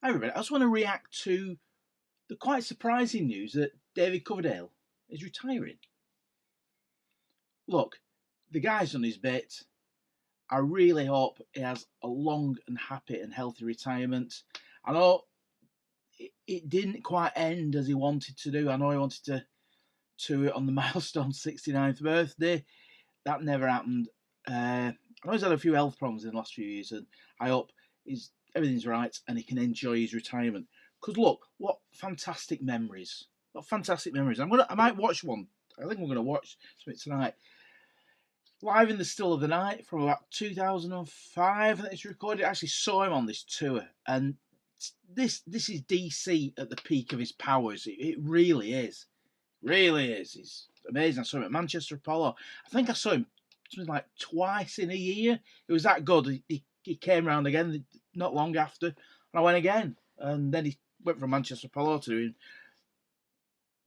Hi everybody, I just want to react to the quite surprising news that David Coverdale is retiring. Look, the guy's done his bit. I really hope he has a long and happy and healthy retirement. I know it didn't quite end as he wanted to do. I know he wanted to it on the milestone 69th birthday. That never happened. I know he's had a few health problems in the last few years, and I hope everything's right and he can enjoy his retirement. Because look, what fantastic memories! What fantastic memories! I might watch one. I think we're going to watch something tonight. Live in the Still of the Night from about 2005. I think it's recorded. I actually saw him on this tour, and this is DC at the peak of his powers. It really is, really is. He's amazing. I saw him at Manchester Apollo. I think I saw him something like twice in a year. It was that good. He came round again not long after, and I went again. And then he went from Manchester Apollo to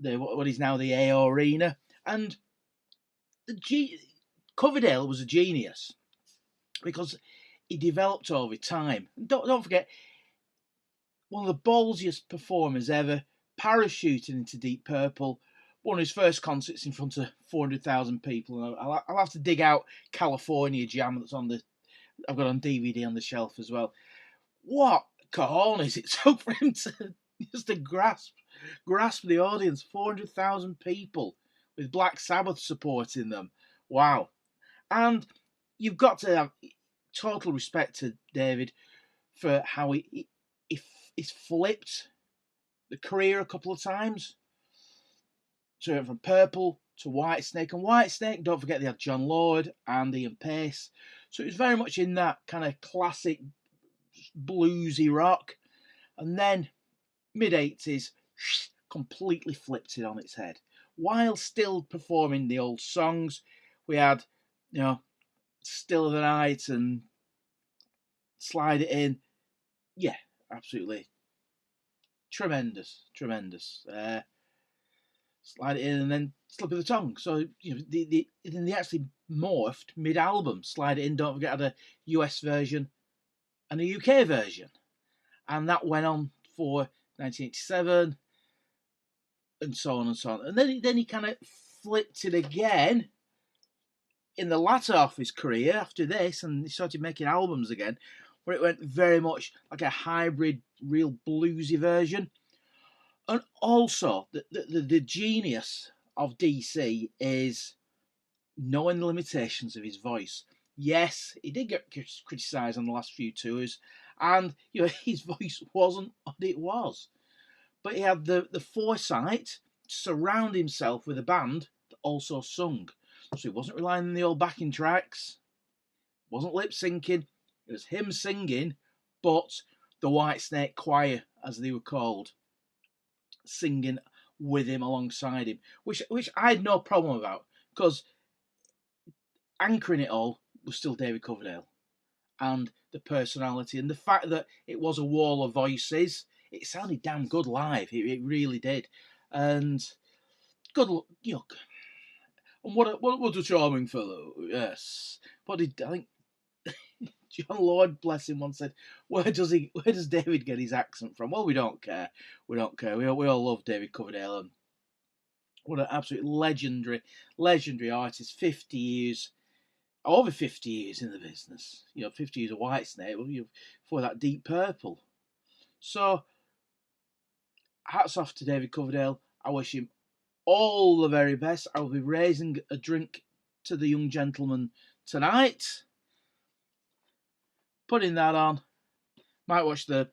what is now the A Arena. And Coverdale was a genius because he developed over time. Don't forget, one of the ballsiest performers ever, parachuting into Deep Purple. One of his first concerts in front of 400,000 people. I'll have to dig out California Jam that's I've got on DVD on the shelf as well. What cojones it took for him to just to grasp the audience. 400,000 people with Black Sabbath supporting them. Wow. And you've got to have total respect to David for how he's flipped the career a couple of times. So he went from Purple to Whitesnake. And Whitesnake, don't forget, they had John Lord and Ian Pace. So it was very much in that kind of classic bluesy rock. And then mid-80s, completely flipped it on its head. While still performing the old songs, we had, Still of the Night and Slide It In. Yeah, absolutely. Tremendous. Slide It In and then Slip of the Tongue. So, they actually morphed mid-album. Slide It In, don't forget, had a US version and a UK version. And that went on for 1987 and so on and so on. And then he kind of flipped it again in the latter half of his career after this, and he started making albums again, where it went very much like a hybrid, real bluesy version. And also, the genius of DC is knowing the limitations of his voice. Yes, he did get criticised on the last few tours, and his voice wasn't what it was. But he had the foresight to surround himself with a band that also sung. So he wasn't relying on the old backing tracks, wasn't lip syncing. It was him singing, but the Whitesnake Choir, as they were called, singing with him alongside him, which I had no problem about, because anchoring it all was still David Coverdale, and the personality and the fact that it was a wall of voices. It sounded damn good live. It really did, and good luck. And what a charming fellow. Yes, but I think John Lord, bless him, once said, where does David get his accent from? Well, we don't care. We all love David Coverdale. And what an absolute legendary artist. 50 years, over 50 years in the business. 50 years of Whitesnake. For that Deep Purple. So, hats off to David Coverdale. I wish him all the very best. I will be raising a drink to the young gentleman tonight. Putting that on. Might watch the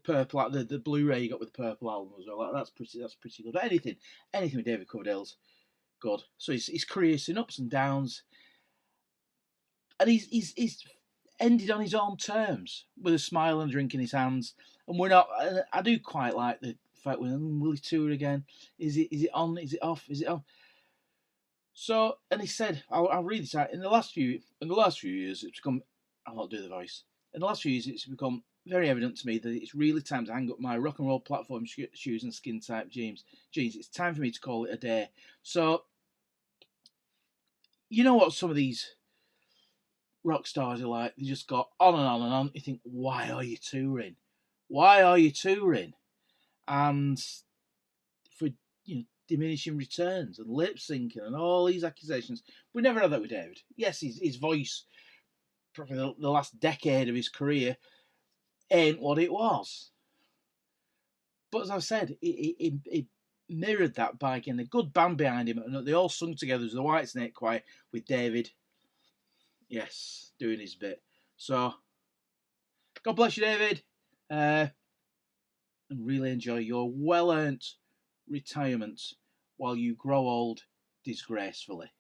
purple, the Blu-ray you got with the Purple album as well. That's pretty good. But anything with David Coverdale's good. So his career's in ups and downs, and he's ended on his own terms with a smile and a drink in his hands. And we're not. I do quite like the fact will he tour again? Is it on? Is it off? Is it on? So, and he said, I'll read this out. In the last few years, it's become. I'll not do the voice. In the last few years, it's become very evident to me that it's really time to hang up my rock and roll platform shoes and skin type jeans. It's time for me to call it a day. So, you know what some of these rock stars are like? They just go on and on and on. You think, why are you touring? Why are you touring? And for diminishing returns and lip syncing and all these accusations. We never had that with David. Yes, his voice, probably the last decade of his career, ain't what it was. But as I said, it mirrored that by getting a good band behind him, and they all sung together as the Whitesnake Choir with David, yes, doing his bit. So, God bless you, David, and really enjoy your well-earned retirement while you grow old disgracefully.